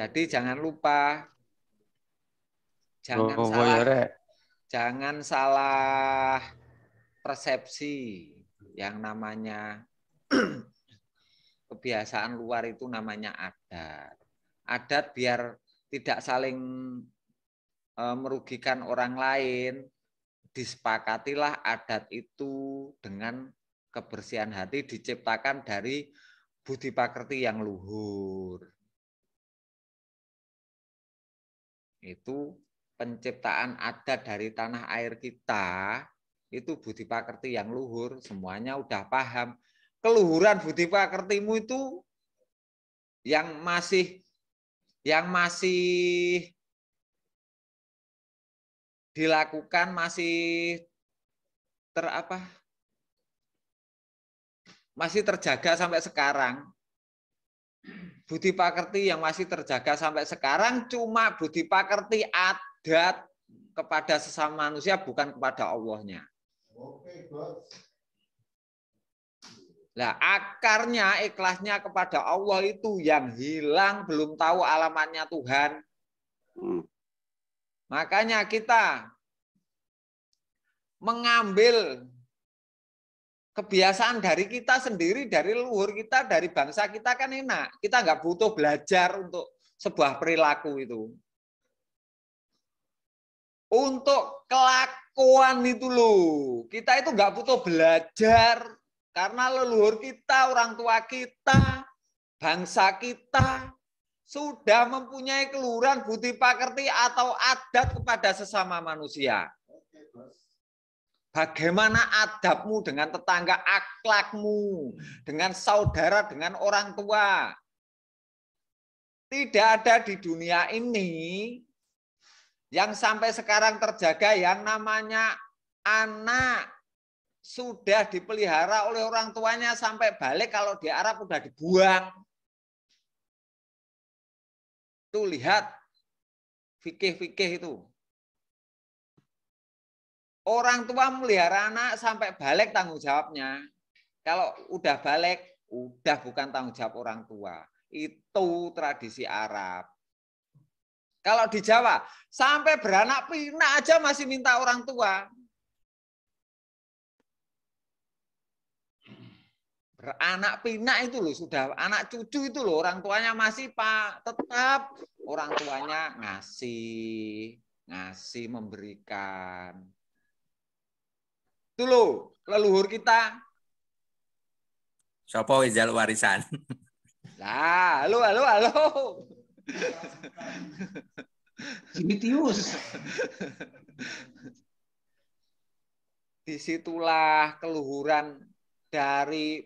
Jadi jangan lupa, jangan salah persepsi. Yang namanya kebiasaan luar itu namanya adat. Adat biar tidak saling merugikan orang lain, disepakatilah adat itu dengan kebersihan hati diciptakan dari budi pakerti yang luhur. Itu penciptaan adat dari tanah air kita, itu budi pakerti yang luhur, semuanya udah paham. Keluhuran budi pakertimu itu yang masih dilakukan, masih masih terjaga sampai sekarang. Budi pakerti yang masih terjaga sampai sekarang cuma budi pakerti adat kepada sesama manusia, bukan kepada Allahnya. Nah, akarnya, ikhlasnya kepada Allah itu yang hilang, belum tahu alamatnya Tuhan. Makanya kita mengambil kebiasaan dari kita sendiri, dari leluhur kita, dari bangsa kita kan enak. Kita nggak butuh belajar untuk sebuah perilaku itu. Untuk kelakuan itu loh, kita itu nggak butuh belajar. Karena leluhur kita, orang tua kita, bangsa kita sudah mempunyai keluhuran budi pakerti atau adat kepada sesama manusia. Bagaimana adabmu dengan tetangga, akhlakmu dengan saudara, dengan orang tua. Tidak ada di dunia ini yang sampai sekarang terjaga yang namanya anak sudah dipelihara oleh orang tuanya sampai balik, kalau di Arab udah dibuang. Tuh lihat fikih-fikih itu. Orang tua melihara anak sampai balik tanggung jawabnya. Kalau udah balik, udah bukan tanggung jawab orang tua. Itu tradisi Arab. Kalau di Jawa, sampai beranak pinak aja masih minta orang tua. Beranak pinak itu loh, sudah anak cucu itu loh, orang tuanya masih tetap orang tuanya ngasih memberikan. Itu loh leluhur kita. Sopo ijal warisan. Lah, halo. Timotius. Disitulah keluhuran dari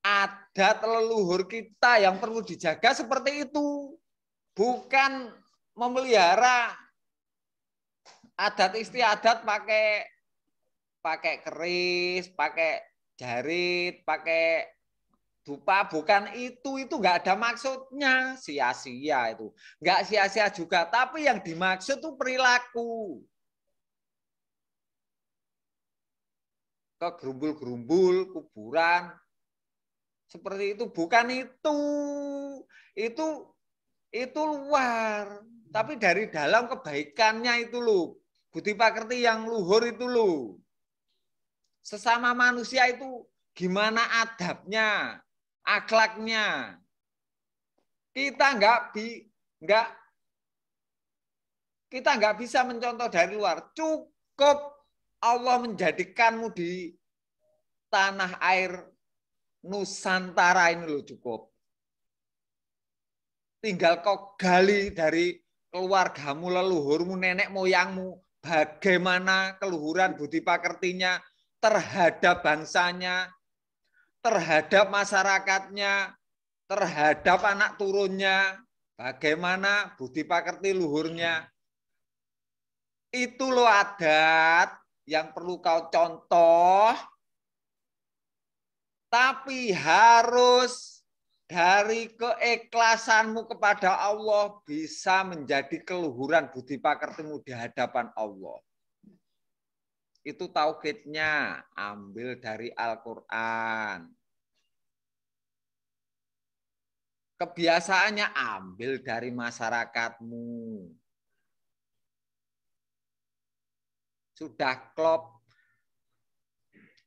adat leluhur kita yang perlu dijaga seperti itu. Bukan memelihara adat istiadat pakai keris, pakai jarit, pakai dupa, bukan itu nggak ada maksudnya, sia-sia itu. Nggak sia-sia juga, tapi yang dimaksud itu perilaku. Ke gerumbul-gerumbul, kuburan, seperti itu, bukan itu. Itu luar, tapi dari dalam kebaikannya itu loh. Budi pakerti yang luhur itu loh. Sesama manusia itu gimana adabnya, akhlaknya. Kita nggak bisa mencontoh dari luar. Cukup Allah menjadikanmu di tanah air Nusantara ini loh, cukup. Tinggal kau gali dari keluargamu, leluhurmu, nenek moyangmu, bagaimana keluhuran budi pakertinya terhadap bangsanya, terhadap masyarakatnya, terhadap anak turunnya, bagaimana budi pakerti luhurnya. Itu loh adat yang perlu kau contoh, tapi harus dari keikhlasanmu kepada Allah bisa menjadi keluhuran budi pakertimu di hadapan Allah. Itu tauhidnya, ambil dari Al-Quran. Kebiasaannya ambil dari masyarakatmu. Sudah klop.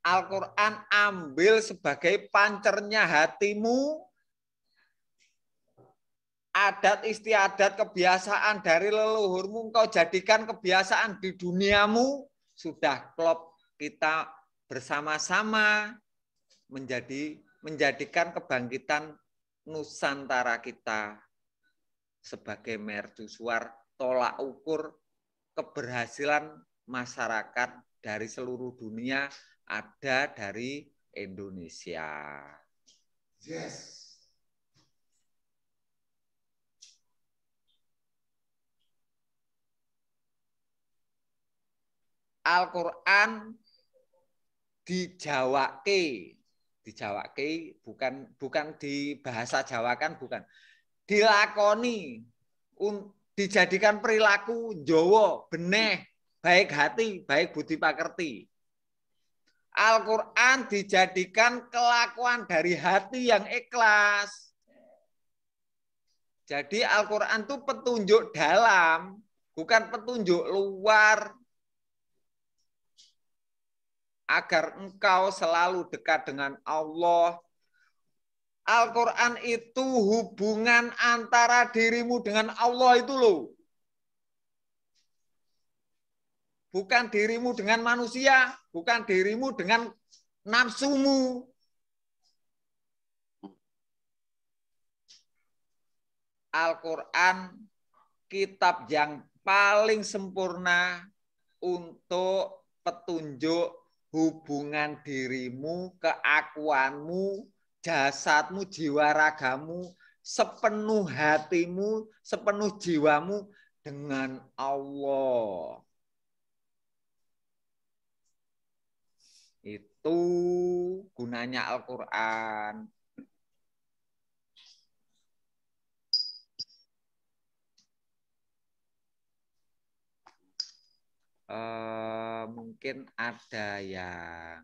Al-Quran ambil sebagai pancernya hatimu. Adat istiadat kebiasaan dari leluhurmu kau jadikan kebiasaan di duniamu. Sudah klop, kita bersama-sama menjadikan kebangkitan Nusantara kita sebagai mercusuar tolak ukur keberhasilan masyarakat dari seluruh dunia ada dari Indonesia. Yes. Al-Quran dijawake bukan di bahasa Jawa kan, bukan dilakoni, dijadikan perilaku Jawa beneh, baik hati, baik budi pakerti. Al-Quran dijadikan kelakuan dari hati yang ikhlas. Jadi Al-Quran itu petunjuk dalam, bukan petunjuk luar. Agar engkau selalu dekat dengan Allah. Al-Quran itu hubungan antara dirimu dengan Allah itu loh. Bukan dirimu dengan manusia, bukan dirimu dengan nafsumu. Al-Quran kitab yang paling sempurna untuk petunjuk hubungan dirimu, keakuanmu, jasadmu, jiwa ragamu, sepenuh hatimu, sepenuh jiwamu dengan Allah. Itu gunanya Al-Quran. Mungkin ada yang